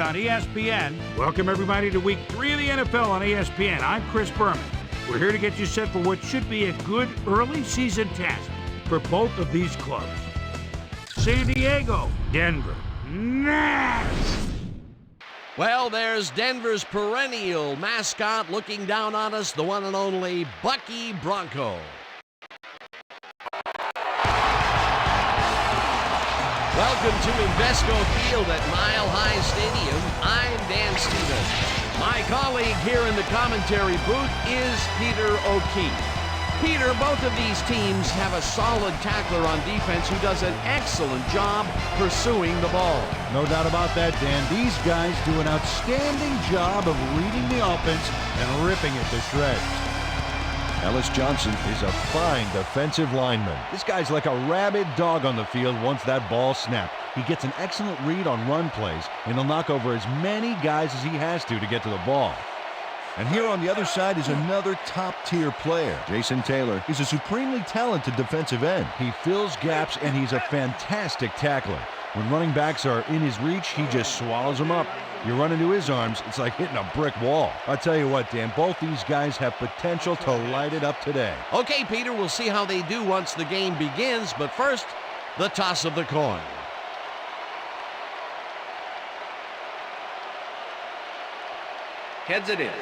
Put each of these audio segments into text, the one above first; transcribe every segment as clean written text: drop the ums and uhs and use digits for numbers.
Next on ESPN, welcome everybody to Week 3 of the NFL on ESPN. I'm Chris Berman. We're here to get you set for what should be a good early season test for both of these clubs. San Diego, Denver, next! Well, there's Denver's perennial mascot looking down on us, the one and only Bucky Bronco. Welcome to Invesco Field at Mile High Stadium. I'm Dan Stevens. My colleague here in the commentary booth is Peter O'Keefe. Peter, both of these teams have a solid tackler on defense who does an excellent job pursuing the ball. No doubt about that, Dan. These guys do an outstanding job of reading the offense and ripping it to shreds. Ellis Johnson is a fine defensive lineman. This guy's like a rabid dog on the field once that ball snapped. He gets an excellent read on run plays, and he'll knock over as many guys as he has to get to the ball. And here on the other side is another top-tier player. Jason Taylor is a supremely talented defensive end. He fills gaps, and he's a fantastic tackler. When running backs are in his reach, he just swallows them up. You run into his arms, it's like hitting a brick wall. I'll tell you what, Dan, both these guys have potential to light it up today. Okay, Peter, we'll see how they do once the game begins, but first, the toss of the coin. Heads it is.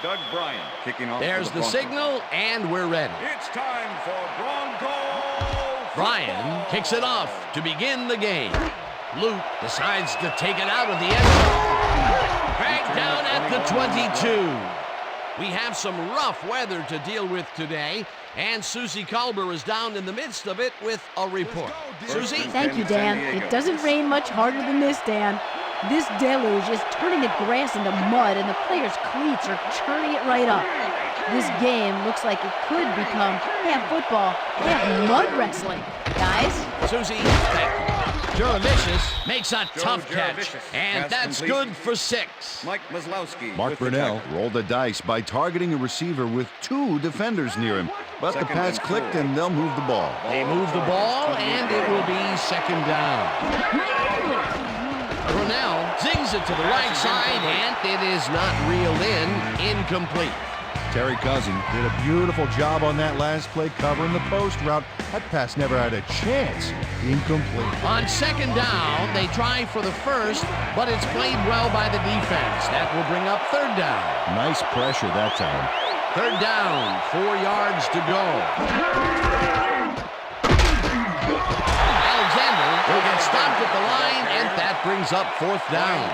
Doug Bryant kicking off. There's the signal, and we're ready. It's time for Broncos. Brian kicks it off to begin the game. Luke decides to take it out of the end zone. Dragged down at the 22. We have some rough weather to deal with today, and Susie Culber is down in the midst of it with a report. Susie? Thank you, Dan. It doesn't rain much harder than this, Dan. This deluge is turning the grass into mud, and the players' cleats are churning it right up. This game looks like it could become half football, half mud wrestling. Guys? Susie, thank you. Juravicius makes a tough catch, and that's good for 6. Mike Maslowski. Mark Brunell rolled the dice by targeting a receiver with 2 defenders near him. But the pass clicked, and they'll move the ball. They move the ball, and it will be 2nd down. Brunell zings it to the right side, and it is not reeled in. Incomplete. Terry Cousin did a beautiful job on that last play covering the post route. That pass never had a chance. Incomplete. On 2nd down, they try for the first, but it's played well by the defense. That will bring up 3rd down. Nice pressure that time. 3rd down, 4 yards to go. Alexander will get stopped at the line, and that brings up 4th down.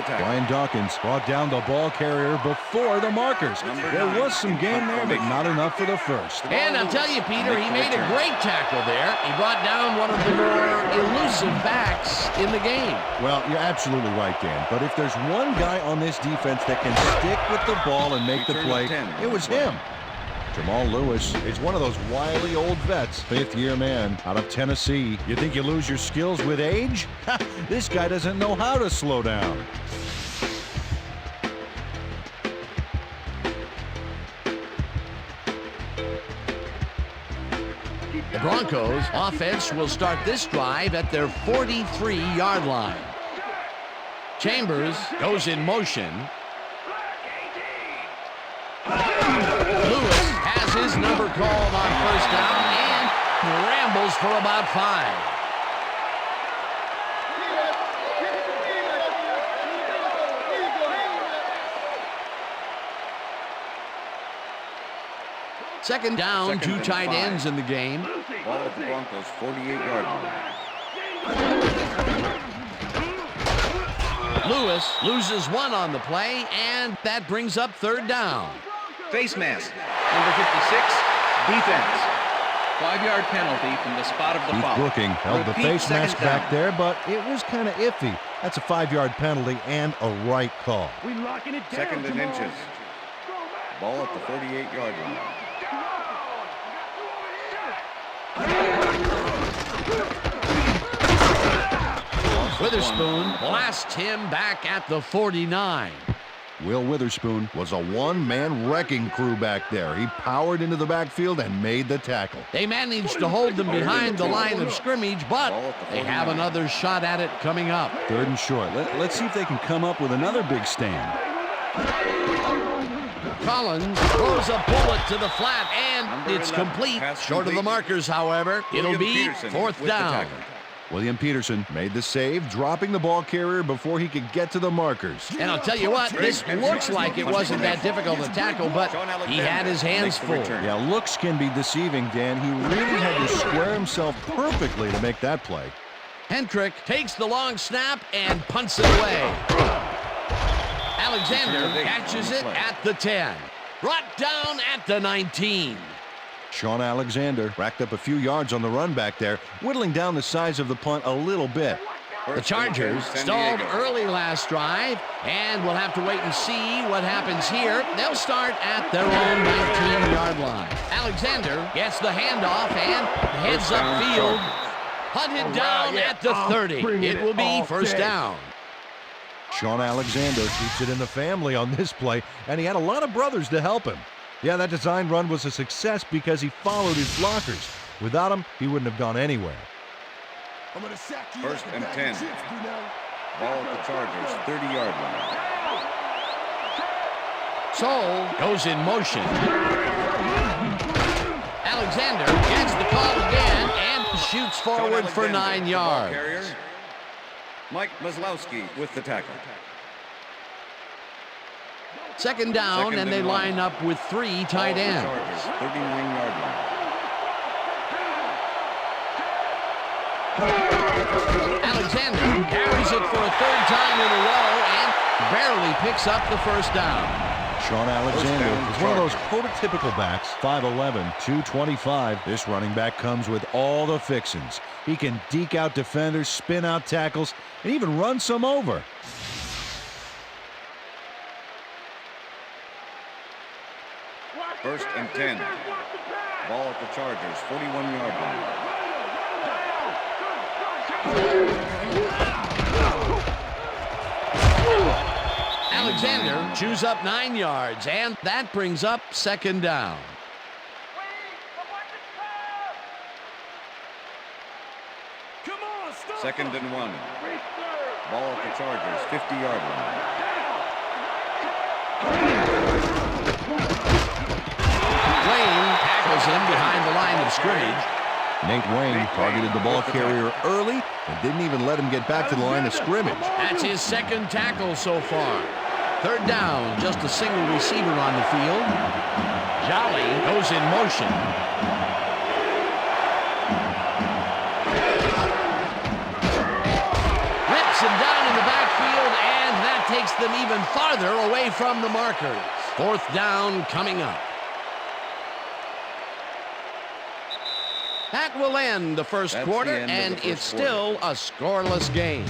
Brian Dawkins brought down the ball carrier before the markers. There was some game there, but not enough for the first. And I'll tell you, Peter, he made a great tackle there. He brought down one of the more elusive backs in the game. Well, you're absolutely right, Dan. But if there's one guy on this defense that can stick with the ball and make the play, it was him. Jamal Lewis is one of those wily old vets, 5th-year man out of Tennessee. You think you lose your skills with age? This guy doesn't know how to slow down. The Broncos offense will start this drive at their 43-yard line. Chambers goes in motion. Lewis has his number called on 1st down and rambles for about 5. Second down, 2 tight ends in the game. Ball at the Broncos 48-yard line. Lewis loses 1 on the play, and that brings up 3rd down. Face mask, number 56, defense. 5-yard penalty from the spot of the foul. Keith Brooking held the face mask back there, but it was kind of iffy. That's a 5-yard penalty and a right call. We locking it down. 2nd and inches. Ball at the 38-yard line. Witherspoon blasts him back at the 49. Will Witherspoon was a one-man wrecking crew back there. He powered into the backfield and made the tackle. They managed to hold them behind the line of scrimmage, but they have another shot at it coming up. 3rd and short. Let's see if they can come up with another big stand. Collins throws a bullet to the flat, and it's complete. Short of the markers, however. It'll be 4th down. William Peterson made the save, dropping the ball carrier before he could get to the markers. And I'll tell you what, this looks like it wasn't that difficult to tackle, but he had his hands full. Yeah, looks can be deceiving, Dan. He really had to square himself perfectly to make that play. Hendrick takes the long snap and punts it away. Alexander catches it at the 10. Brought down at the 19. Sean Alexander racked up a few yards on the run back there, whittling down the size of the punt a little bit. The Chargers stalled early last drive, and we'll have to wait and see what happens here. They'll start at their own 19-yard line. Alexander gets the handoff and heads upfield. Hunted down at the 30. It will be 1st down. Sean Alexander keeps it in the family on this play, and he had a lot of brothers to help him. Yeah, that design run was a success because he followed his blockers. Without him, he wouldn't have gone anywhere. 1st and 10. Ball at the Chargers, 30-yard line. Soul goes in motion. Alexander gets the call again and shoots forward for 9 yards. Mike Maslowski with the tackle. 2nd down, and they line up with 3 tight ends. 39-yard line. Alexander carries it for a 3rd time in a row and barely picks up the 1st down. Sean Alexander is one of those prototypical backs, 5'11", 225. This running back comes with all the fixings. He can deke out defenders, spin out tackles, and even run some over. First and 10. Ball at the Chargers, 41-yard line. Alexander chews up 9 yards, and that brings up 2nd down. Second and 1. Ball at the Chargers, 50-yard line. Wayne tackles him behind the line of scrimmage. Nate Wayne targeted the ball carrier early and didn't even let him get back to the line of scrimmage. That's his 2nd tackle so far. 3rd down, just a single receiver on the field. Jolly goes in motion. Rips him down in the backfield, and that takes them even farther away from the markers. 4th down coming up. That will end the 1st quarter, and it's still a scoreless game.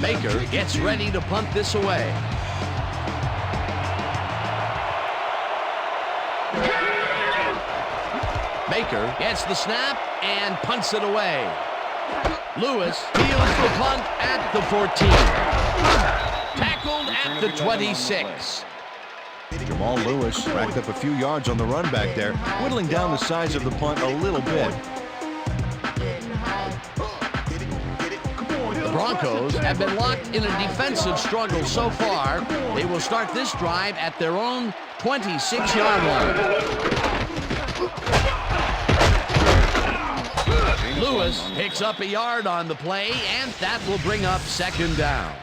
Baker gets ready to punt this away. Baker gets the snap and punts it away. Lewis fields the punt at the 14. Tackled at the 26. Jamal Lewis racked up a few yards on the run back there, whittling down the size of the punt a little bit. The Broncos have been locked in a defensive struggle so far. They will start this drive at their own 26-yard line. Lewis picks up a yard on the play, and that will bring up 2nd down.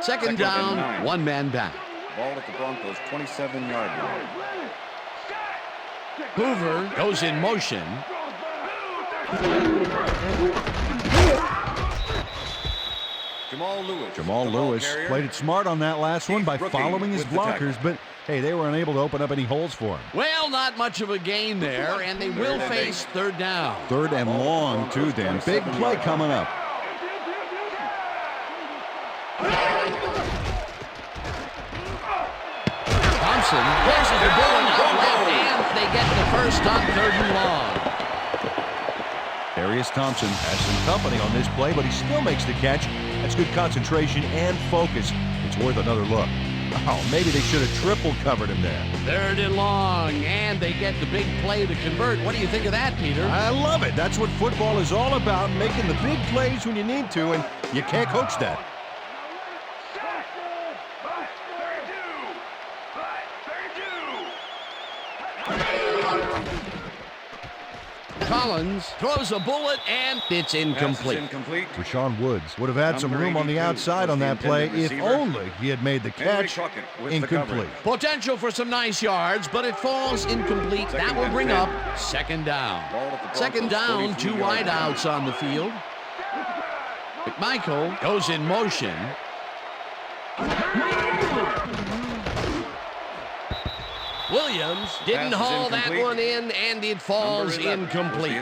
Second down, 1 man back. Ball at the Broncos, 27-yard line. Hoover goes in motion. Jamal Lewis. Jamal Lewis played it smart on that last one by following his blockers, but Hey, they were unable to open up any holes for him. Well, not much of a gain there, and they will face third down. Third and long, too, Dan. Big play coming up. Thompson forces the ball out left, and they get the first on third and long. Darius Thompson has some company on this play, but he still makes the catch. That's good concentration and focus. It's worth another look. Oh, maybe they should have triple covered him there. Third and long, and they get the big play to convert. What do you think of that, Peter? I love it. That's what football is all about, making the big plays when you need to, and you can't coach that. Collins throws a bullet, and it's incomplete. Rashawn Woods would have had some room on the outside on that play if only he had made the catch. Incomplete. Potential for some nice yards, but it falls incomplete. That will bring up second down. Second down, 2 wideouts on the field. McMichael goes in motion. Williams didn't haul that one in, and it falls incomplete.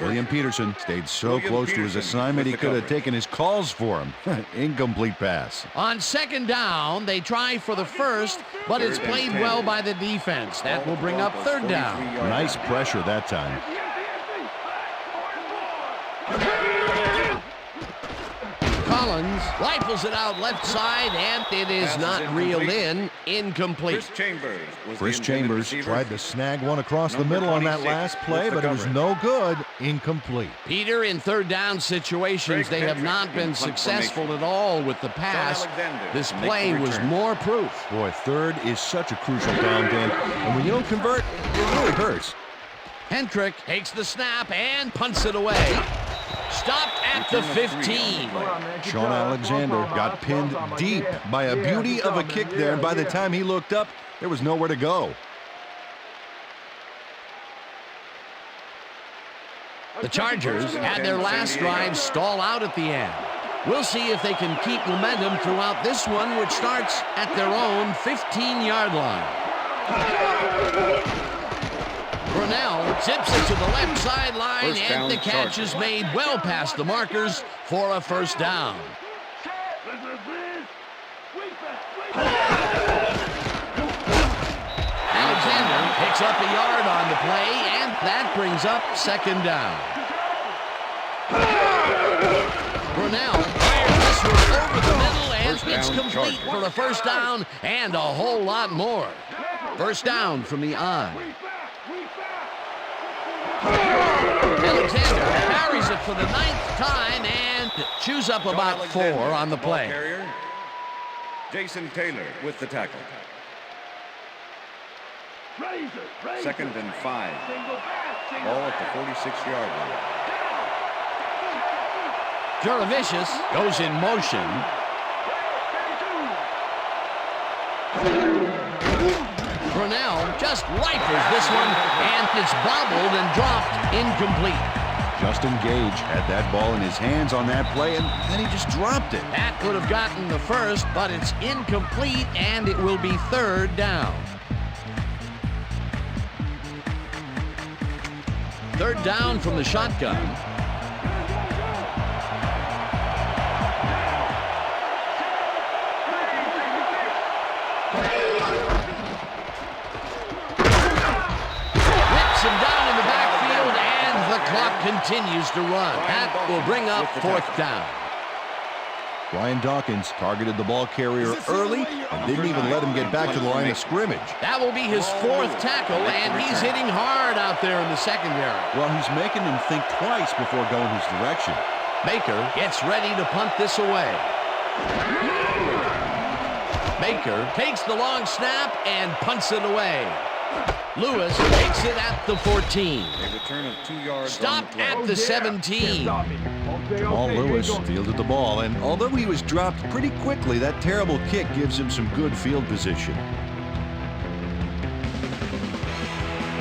William Peterson stayed so close to his assignment he could have taken his calls for him. Incomplete pass. On second down, they try for the first, but it's played well by the defense. That will bring up third down. Nice pressure that time. Collins rifles it out left side, and it is not reeled in. Incomplete. Chris Chambers tried to snag one across the middle on that last play, but it was no good. Incomplete. Peter, in third down situations, they have not been successful at all with the pass. This play was more proof. Boy, third is such a crucial down, Dan, and when you don't convert, it really hurts. Hendrick takes the snap and punts it away. Stopped at the 15. Sean Alexander got pinned deep by a beauty of a kick there, and by the time he looked up, there was nowhere to go. The Chargers had their last drive stall out at the end. We'll see if they can keep momentum throughout this one, which starts at their own 15-yard line. Brunell zips it to the left sideline, and the catch is made well past the markers for a first down. Alexander picks up a yard on the play, and that brings up second down. Brunell fires this one over the middle, and it's complete for a first down and a whole lot more. First down from the I. Alexander carries it for the 9th time and chews up about 4 on the play. Jason Taylor with the tackle. Second and 5. Ball at the 46-yard line. Juravicius goes in motion. Brunell just rifles this one, and it's bobbled and dropped incomplete. Justin Gage had that ball in his hands on that play, and then he just dropped it. That could have gotten the first, but it's incomplete, and it will be third down. Third down from the shotgun. Him down in the backfield, and the clock continues to run. That will bring up fourth down. Ryan Dawkins targeted the ball carrier early and didn't even let him get back to the line of scrimmage. That will be his 4th tackle, and he's hitting hard out there in the secondary. Well, he's making him think twice before going his direction. Baker gets ready to punt this away. Baker takes the long snap and punts it away. Lewis takes it at the 14. A return of 2 yards. Stopped at the 17. Jamal Lewis fielded the ball, and although he was dropped pretty quickly, that terrible kick gives him some good field position.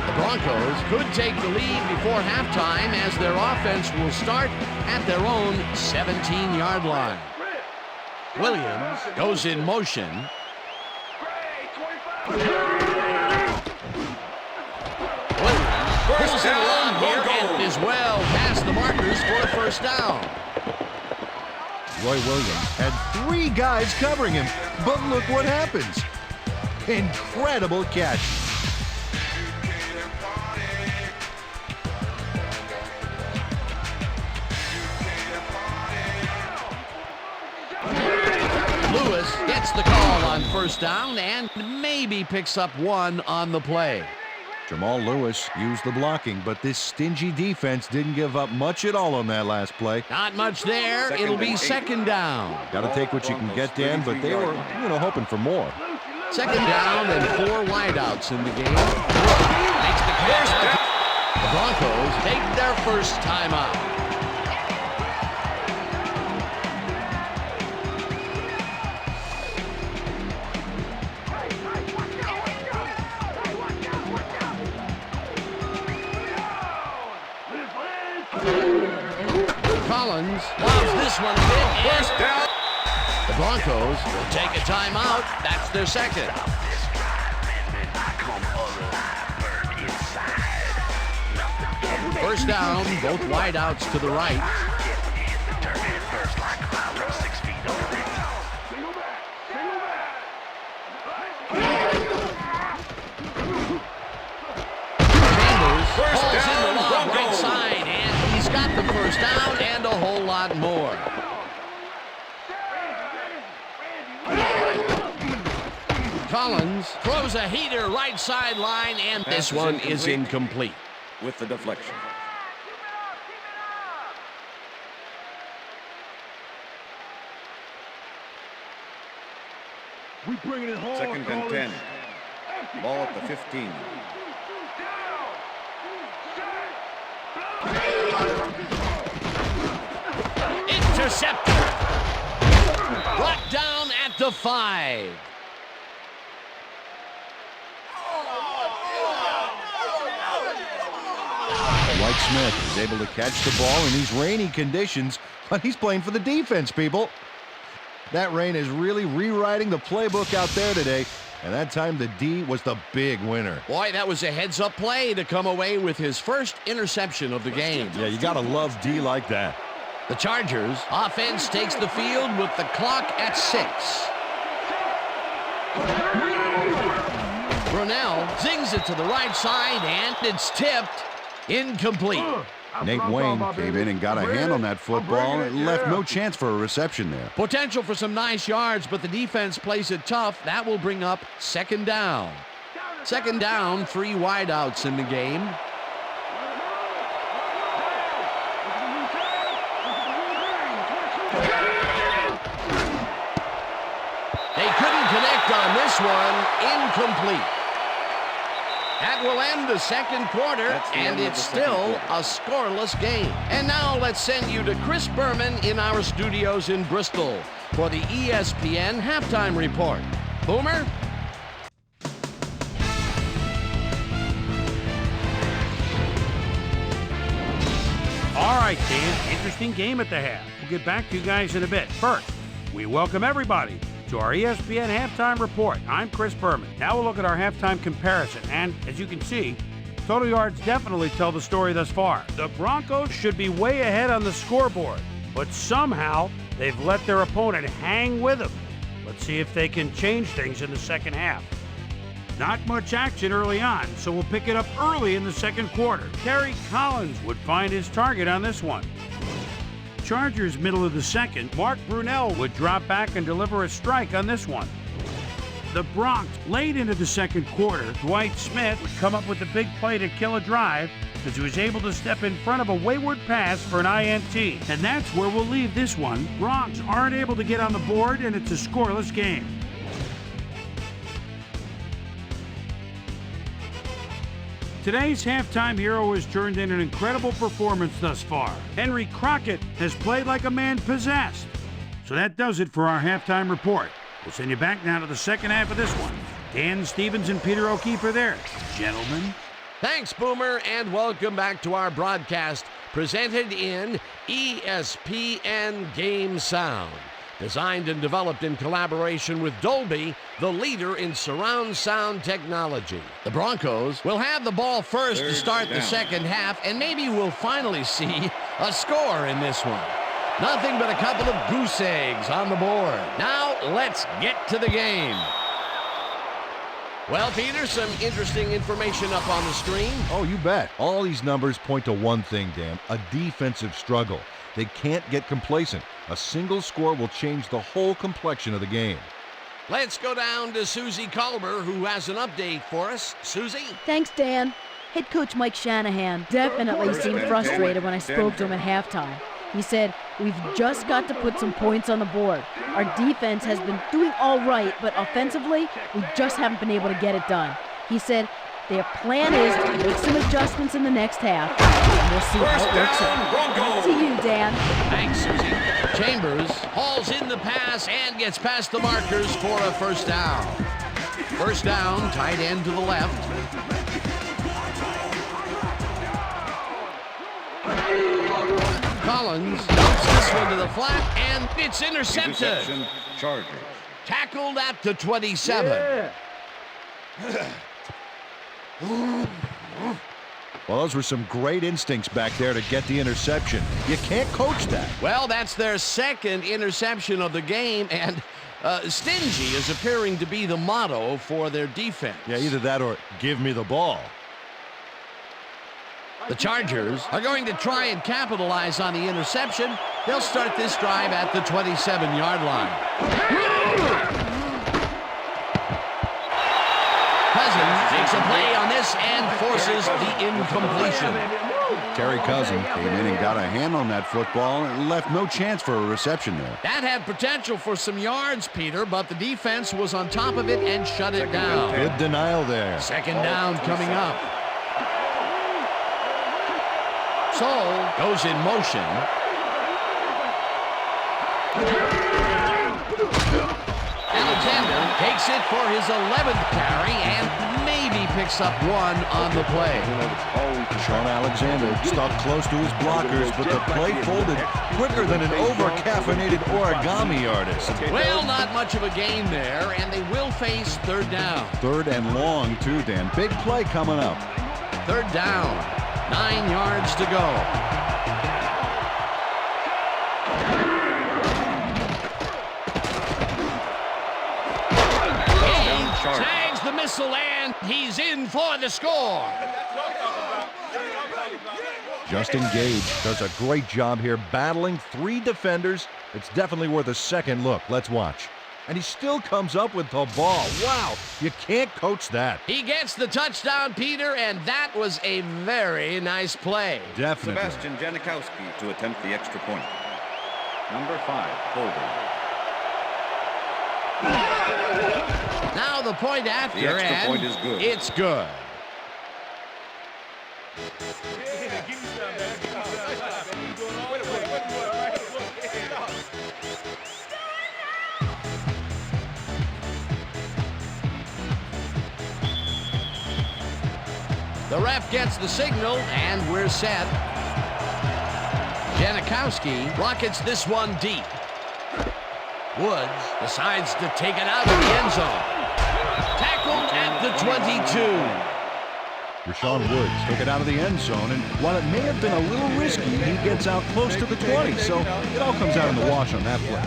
The Broncos could take the lead before halftime, as their offense will start at their own 17-yard line. Williams goes in motion. First down here and is well past the markers for a first down. Roy Williams had 3 guys covering him, but look what happens. Incredible catch. Lewis gets the call on first down and maybe picks up 1 on the play. Jamal Lewis used the blocking, but this stingy defense didn't give up much at all on that last play. Not much there. It'll be second down. Got to take what you can get, Dan, but they were, hoping for more. Second down and 4 wideouts in the game. Makes the catch. The Broncos take their first timeout. Collins loves this one a bit. First down. The Broncos will take a timeout. That's their second. First down, both wideouts to the right. Chambers falls in the lob right side, and he's got the first down and a whole lot more. Collins throws a heater right sideline, and this one is incomplete. With the deflection. We bringing it hard. Second and 10. Ball at the 15. Interceptor. Brought down at the 5. White Smith is able to catch the ball in these rainy conditions, but he's playing for the defense, people. That rain is really rewriting the playbook out there today, and that time the D was the big winner. Boy, that was a heads-up play to come away with his first interception of the game. Yeah, you gotta love D like that. The Chargers offense takes the field with the clock at 6. Brunell zings it to the right side, and it's tipped. Incomplete. Nate Wayne came in and got a hand on that football and left no chance for a reception there. Potential for some nice yards, but the defense plays it tough. That will bring up second down. Second down, 3 wideouts in the game. They couldn't connect on this one. Incomplete. That will end the second quarter, and it's still a scoreless game. And now let's send you to Chris Berman in our studios in Bristol for the ESPN Halftime Report. Boomer? All right, Dan. Interesting game at the half. We'll get back to you guys in a bit. First, we welcome everybody to our ESPN Halftime Report. I'm Chris Berman. Now we'll look at our halftime comparison. And as you can see, total yards definitely tell the story thus far. The Broncos should be way ahead on the scoreboard, but somehow they've let their opponent hang with them. Let's see if they can change things in the second half. Not much action early on, so we'll pick it up early in the second quarter. Terry Collins would find his target on this one. Chargers middle of the second, Mark Brunell would drop back and deliver a strike on this one. The Bronx late into the second quarter, Dwight Smith would come up with a big play to kill a drive because he was able to step in front of a wayward pass for an INT. And that's where we'll leave this one. Bronx aren't able to get on the board, and it's a scoreless game. Today's halftime hero has turned in an incredible performance thus far. Henry Crockett has played like a man possessed. So that does it for our halftime report. We'll send you back now to the second half of this one. Dan Stevens and Peter O'Keefe are there. Gentlemen. Thanks, Boomer, and welcome back to our broadcast presented in ESPN Game Sound. Designed and developed in collaboration with Dolby, the leader in surround sound technology. The Broncos will have the ball first to start the second half, and maybe we'll finally see a score in this one. Nothing but a couple of goose eggs on the board. Now, let's get to the game. Well, Peter, some interesting information up on the screen. Oh, you bet. All these numbers point to one thing, Dan, a defensive struggle. They can't get complacent. A single score will change the whole complexion of the game. Let's go down to Susie Culber, who has an update for us. Susie? Thanks, Dan. Head coach Mike Shanahan definitely seemed frustrated when I spoke to him at halftime. He said, "We've just got to put some points on the board. Our defense has been doing all right, but offensively, we just haven't been able to get it done." He said, "Their plan is to make some adjustments in the next half, and we'll see how it works out." Back to you, Dan. Thanks, Susie. Chambers hauls in the pass and gets past the markers for a first down. First down, tight end to the left. Collins dumps this one to the flat, and it's intercepted. Chargers. Tackled at the 27. Well, those were some great instincts back there to get the interception. You can't coach that. Well, that's their second interception of the game, and stingy is appearing to be the motto for their defense. Yeah, either that or give me the ball. The Chargers are going to try and capitalize on the interception. They'll start this drive at the 27-yard line. Cousins makes a play on this and forces the incompletion. Terry Cousins came in and got a hand on that football and left no chance for a reception there. That had potential for some yards, Peter, but the defense was on top of it and shut it down. Good denial there. Second down coming up. Soul goes in motion. Alexander takes it for his 11th carry and maybe picks up one on the play. Sean Alexander stuck close to his blockers, but the play folded quicker than an over-caffeinated origami artist. Well, not much of a gain there, and they will face third down. Third and long, too, Dan. Big play coming up. Third down. 9 yards to go. He tags the missile and he's in for the score. Justin Gage does a great job here battling 3 defenders. It's definitely worth a second look. Let's watch. And he still comes up with the ball. Wow, you can't coach that. He gets the touchdown, Peter, and that was a very nice play. Definitely. Sebastian Janikowski to attempt the extra point. Number 5, holding. Now the point after, The extra and point is good. It's good. The ref gets the signal, and we're set. Janikowski rockets this one deep. Woods decides to take it out of the end zone. Tackled at the 22. Rashawn Woods took it out of the end zone, and while it may have been a little risky, he gets out close to the 20, so it all comes out in the wash on that play.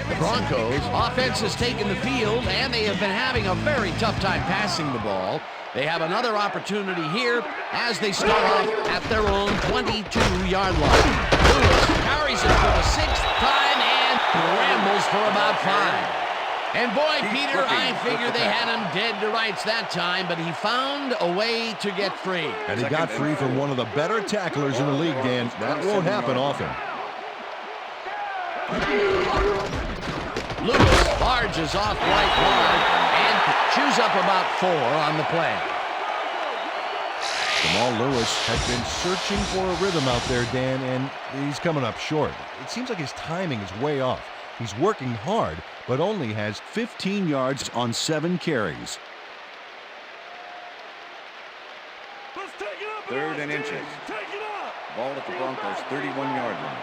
The Broncos offense has taken the field, and they have been having a very tough time passing the ball. They have another opportunity here as they start off at their own 22-yard line. Lewis carries it for the 6th time and rambles for about 5. And boy, Peter, I figure they had him dead to rights that time, but he found a way to get free. And he got free from one of the better tacklers in the league, Dan. That won't happen often. Lewis barges off right guard and chews up about 4 on the play. Jamal Lewis has been searching for a rhythm out there, Dan, and he's coming up short. It seems like his timing is way off. He's working hard, but only has 15 yards on 7 carries. Third and inches. Ball at the Broncos' 31-yard line.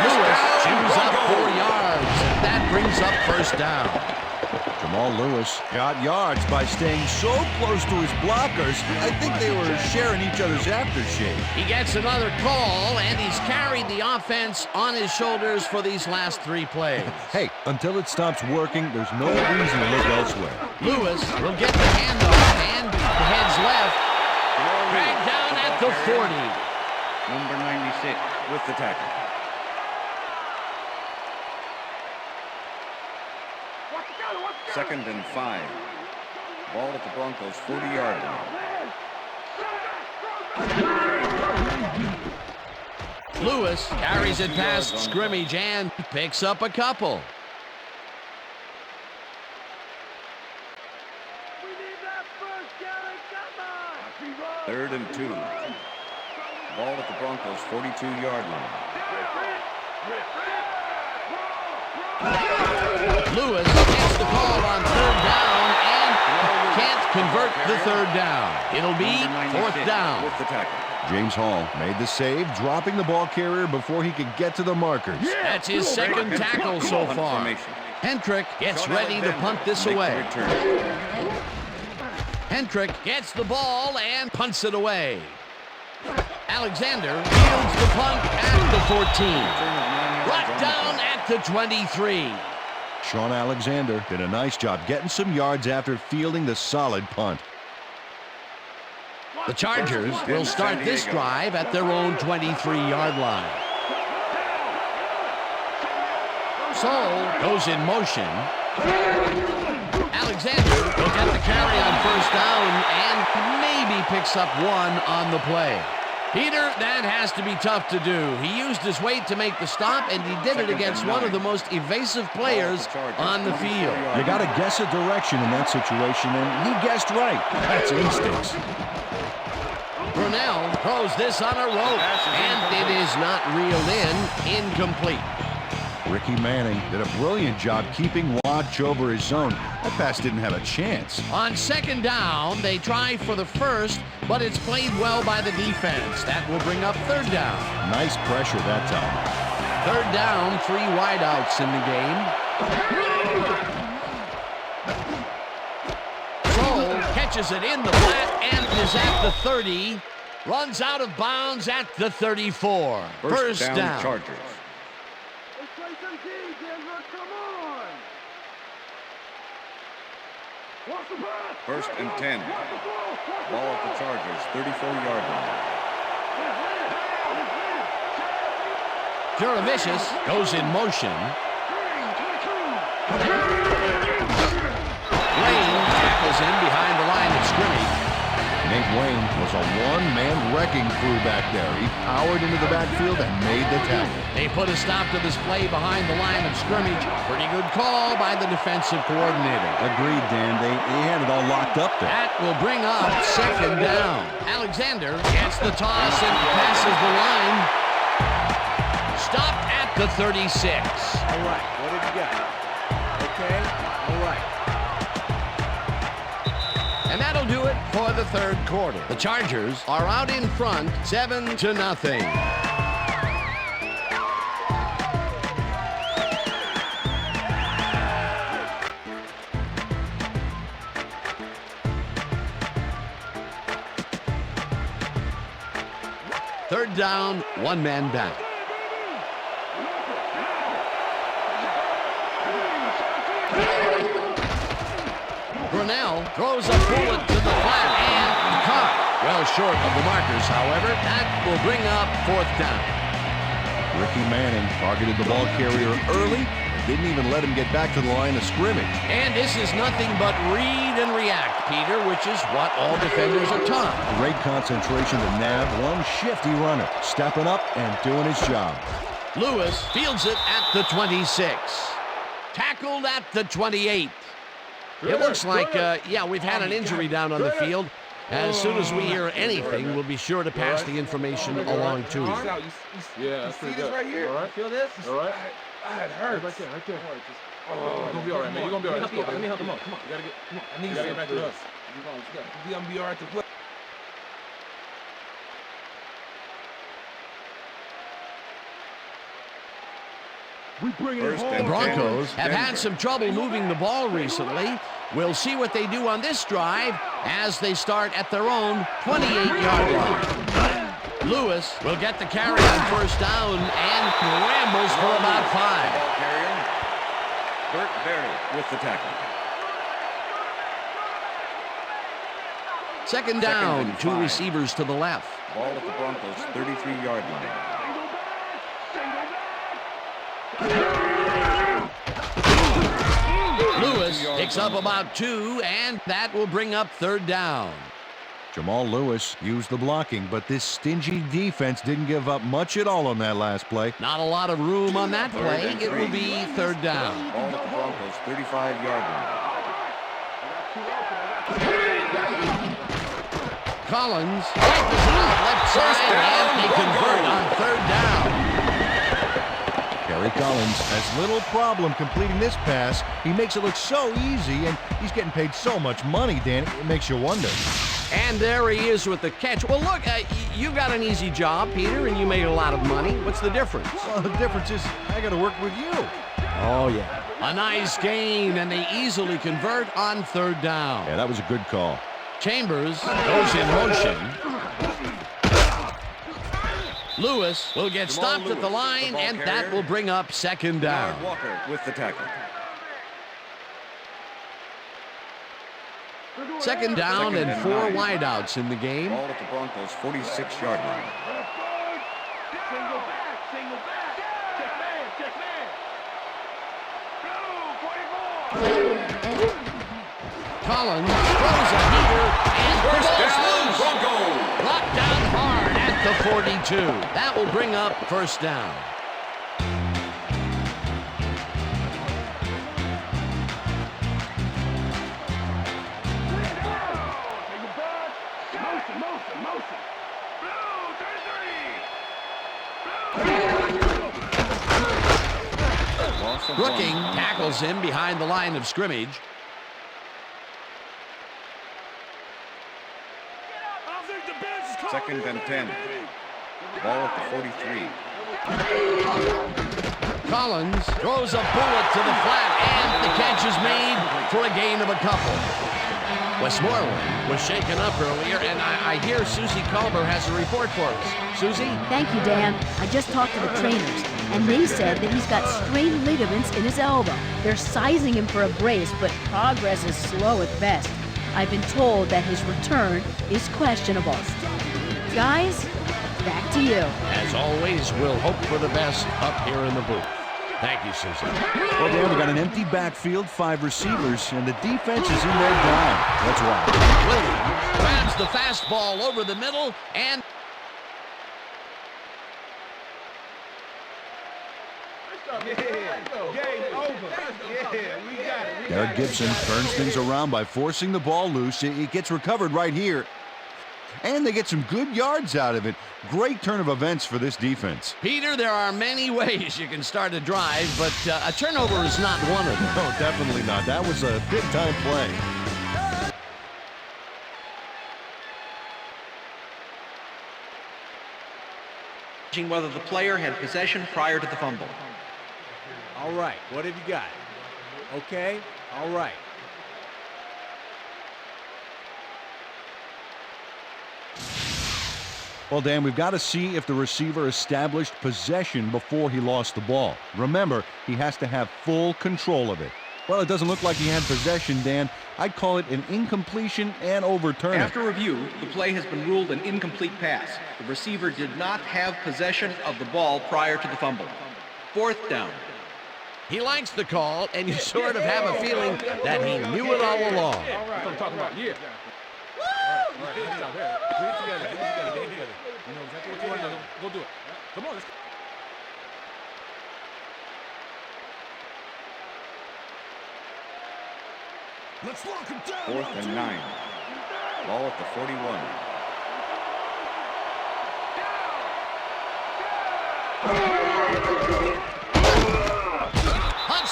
Lewis chews up 4 yards, and that brings up first down. Jamal Lewis got yards by staying so close to his blockers. I think they were sharing each other's aftershave. He gets another call, and he's carried the offense on his shoulders for these last 3 plays. Hey, until it stops working, there's no reason to look elsewhere. Lewis will get the handoff and heads left. Dragged down at the 40. Number 96 with the tackle. Second and 5. Ball at the Broncos' 40-yard line. Lewis carries it past scrimmage and picks up a couple. Third and 2. Ball at the Broncos' 42-yard line. Lewis gets the call on 3rd down and can't convert the 3rd down. It'll be 4th down. With the tackle. James Hall made the save, dropping the ball carrier before he could get to the markers. That's his 2nd tackle so far. Hendrick gets ready to punt this away. Hendrick gets the ball and punts it away. Alexander fields the punt at the 14. Brought down at the 23. Sean Alexander did a nice job getting some yards after fielding the solid punt. The Chargers will start this drive at their own 23-yard line. Soule goes in motion. Alexander will get the carry on 1st down and maybe picks up 1 on the play. Peter, that has to be tough to do. He used his weight to make the stop, and he did it against one of the most evasive players on the field. You got to guess a direction in that situation, and he guessed right. That's instincts. Brunell throws this on a rope, and it is not reeled in. Incomplete. Ricky Manning did a brilliant job keeping watch over his zone. That pass didn't have a chance. On 2nd down, they try for the 1st, but it's played well by the defense. That will bring up 3rd down. Nice pressure that time. 3rd down, 3 wideouts in the game. Soule catches it in the flat and is at the 30. Runs out of bounds at the 34. First down. Chargers. First and 10. Ball at the Chargers' 34-yard line. Juravicius goes in motion. Wayne tackles him behind the line of scrimmage. Nate Wayne was a one-man wrecking crew back there. He powered into the backfield and made the tackle. They put a stop to this play behind the line of scrimmage. Pretty good call by the defensive coordinator. Agreed, Dan. They had it all locked up there. That will bring up 2nd down. Alexander gets the toss and passes the line. Stopped at the 36. All right, what have you got? Okay, all right. And that'll do it for the 3rd quarter. The Chargers are out in front, 7-0. Third down, 1 man back. Brunell throws a bullet to the flat and caught. Well short of the markers, however. That will bring up 4th down. Ricky Manning targeted the ball carrier early and didn't even let him get back to the line of scrimmage. And this is nothing but read and react, Peter, which is what all defenders are taught. Great concentration to nab one shifty runner, stepping up and doing his job. Lewis fields it at the 26. Tackled at the 28. It looks like, we've had an injury down on the field. As soon as we hear anything, we'll be sure to pass the information along to you. Yeah, that's pretty good. Right here. All right. Feel this? All right. It hurts. Right there. Oh, you're gonna be all right, man. You're gonna be all right. Let's go, baby. Come on. You gotta get. Come on. I need you to get back to us. You're gonna be all right to play. The Broncos have had some trouble moving the ball recently. We'll see what they do on this drive as they start at their own 28-yard line. Lewis will get the carry on first down and rambles for about 5. Ball carrier, Burt Berry with the tackle. Second down, 2 receivers to the left. Ball at the Broncos' 33-yard line. Lewis picks up about 2, and that will bring up third down. Jamal Lewis used the blocking, but this stingy defense didn't give up much at all on that last play. Not a lot of room on that play. It will be third down. Ball at the Broncos' 35-yard line. Collins wipes out left side, and they convert on third down. Gary Collins has little problem completing this pass. He makes it look so easy, and he's getting paid so much money, Danny. It makes you wonder. And there he is with the catch. Well, look, you got an easy job, Peter, and you made a lot of money. What's the difference? Well, the difference is I got to work with you. Oh, yeah. A nice gain, and they easily convert on third down. Yeah, that was a good call. Chambers goes in motion. Lewis will get stopped at the line, and that will bring up second down. Walker with the tackle. Second down and 4 wideouts in the game. Ball at the Broncos' 46-yard line. Collins throws a heater, and first down, Broncos. Brought down hard at the 42. That will bring up first down. Brooking tackles him behind the line of scrimmage. Second and 10. Ball at the 43. Collins throws a bullet to the flat, and the catch is made for a gain of a couple. Westmoreland was shaken up earlier, and I hear Susie Culber has a report for us. Susie? Thank you, Dan. I just talked to the trainers, and they said that he's got strained ligaments in his elbow. They're sizing him for a brace, but progress is slow at best. I've been told that his return is questionable. Guys, back to you. As always, we'll hope for the best up here in the booth. Thank you, Susie. Well, Dan, we got an empty backfield, 5 receivers, and the defense is in their dime. Let's rock. Williams grabs the fastball over the middle, and Garrett Gibson turns things around by forcing the ball loose. It gets recovered right here. And they get some good yards out of it. Great turn of events for this defense. Peter, there are many ways you can start a drive, but a turnover is not one of them. No, definitely not. That was a big-time play. Whether the player had possession prior to the fumble. All right, what have you got? Okay, all right. Well, Dan, we've got to see if the receiver established possession before he lost the ball. Remember, he has to have full control of it. Well, it doesn't look like he had possession, Dan. I'd call it an incompletion and overturn it. After review, the play has been ruled an incomplete pass. The receiver did not have possession of the ball prior to the fumble. Fourth down. He likes the call, and you sort of have a feeling that he knew it all along. All right. That's what I'm talking about, yeah. All right, good job there. Do it together, You know exactly what you want to do. Go do it. Come on, let's go. Let's lock him down. 4th and 9. Ball at the 41.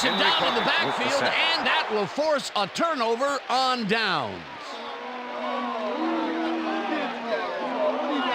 Gets it down in the backfield, and that will force a turnover on downs.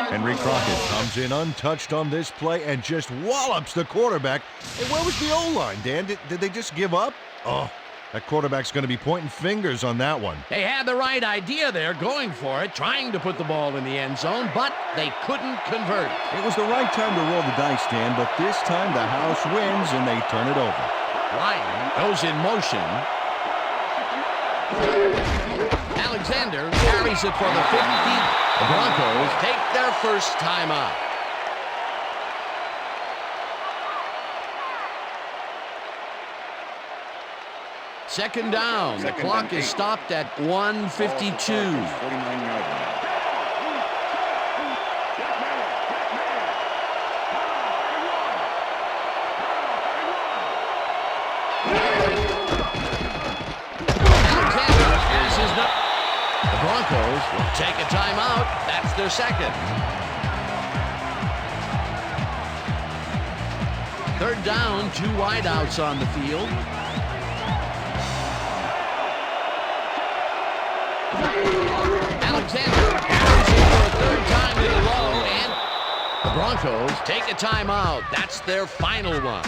Henry Crockett comes in untouched on this play and just wallops the quarterback. Hey, where was the O-line, Dan? Did they just give up? Oh, that quarterback's going to be pointing fingers on that one. They had the right idea there, going for it, trying to put the ball in the end zone, but they couldn't convert. It was the right time to roll the dice, Dan, but this time the house wins and they turn it over. Ryan goes in motion. Alexander carries it for the 50. The Broncos take their first timeout. Second down. The clock is stopped at 1:52. 49-yard line. Alexander passes the Broncos will take a timeout. That's their second. Third down, 2 wideouts on the field. Alexander carries it for a third time in a row, and the Broncos take a timeout. That's their final one.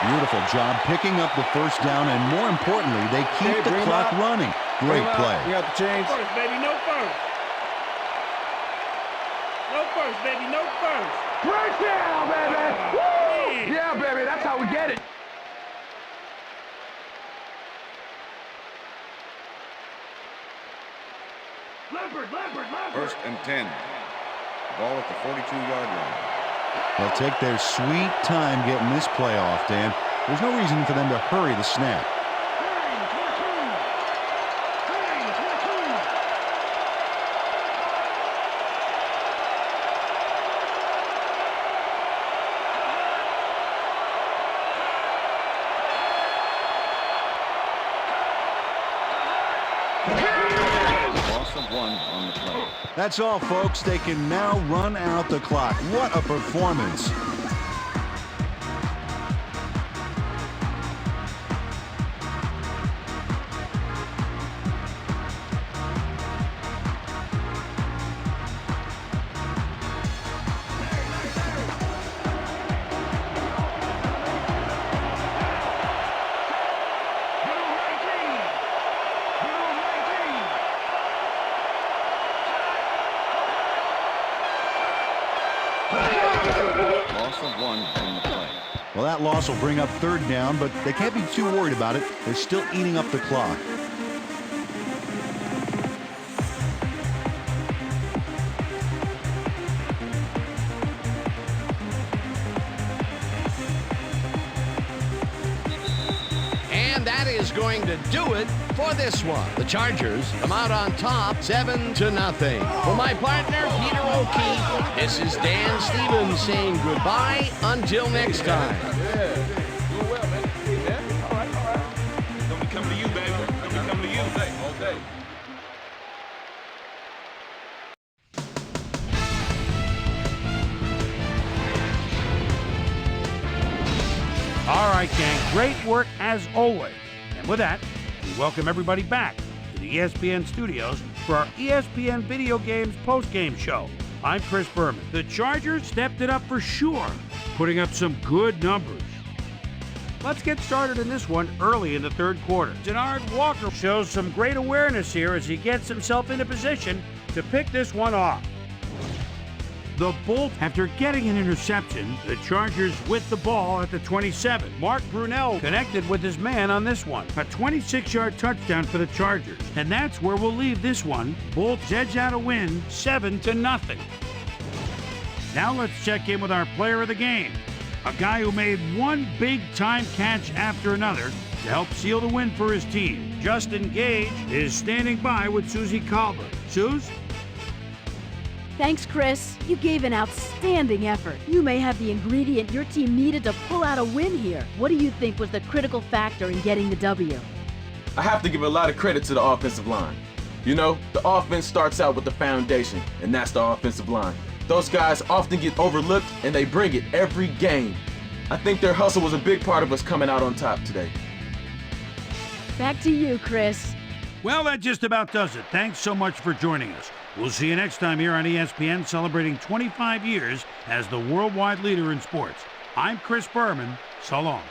Beautiful job picking up the first down, and more importantly, they keep the clock running. Great play. You got the change. No first, baby, no first. No first, baby, no first. Breakdown, baby! Woo! Yeah, baby, that's how we get it. First and 10. Ball at the 42-yard line. They'll take their sweet time getting this play off, Dan. There's no reason for them to hurry the snap. Loss of 1 on the play. That's all, folks. They can now run out the clock. What a performance. Loss of 1 on the play. Well, that loss will bring up third down, but they can't be too worried about it. They're still eating up the clock. And that is going to do it for this one. The Chargers come out on top 7-0. For my partner, Peter O'Keefe, this is Dan Stevens saying goodbye until next time. Yeah. Doing well, man. Hey, man. All right. Gonna be coming to you, baby. Gonna be coming to you. All day. All right, gang, great work as always. And with that, we welcome everybody back to the ESPN studios for our ESPN Video Games post-game show. I'm Chris Berman. The Chargers stepped it up for sure, putting up some good numbers. Let's get started in this one early in the third quarter. Denard Walker shows some great awareness here as he gets himself into position to pick this one off. The Bolts, after getting an interception, the Chargers with the ball at the 27. Mark Brunell connected with his man on this one. A 26-yard touchdown for the Chargers. And that's where we'll leave this one. Bolts edge out a win, 7-0. Now let's check in with our player of the game. A guy who made one big-time catch after another to help seal the win for his team. Justin Gage is standing by with Susie Colbert. Suze? Thanks, Chris. You gave an outstanding effort. You may have the ingredient your team needed to pull out a win here. What do you think was the critical factor in getting the W? I have to give a lot of credit to the offensive line. You know, the offense starts out with the foundation, and that's the offensive line. Those guys often get overlooked, and they bring it every game. I think their hustle was a big part of us coming out on top today. Back to you, Chris. Well, that just about does it. Thanks so much for joining us. We'll see you next time here on ESPN, celebrating 25 years as the worldwide leader in sports. I'm Chris Berman. So long.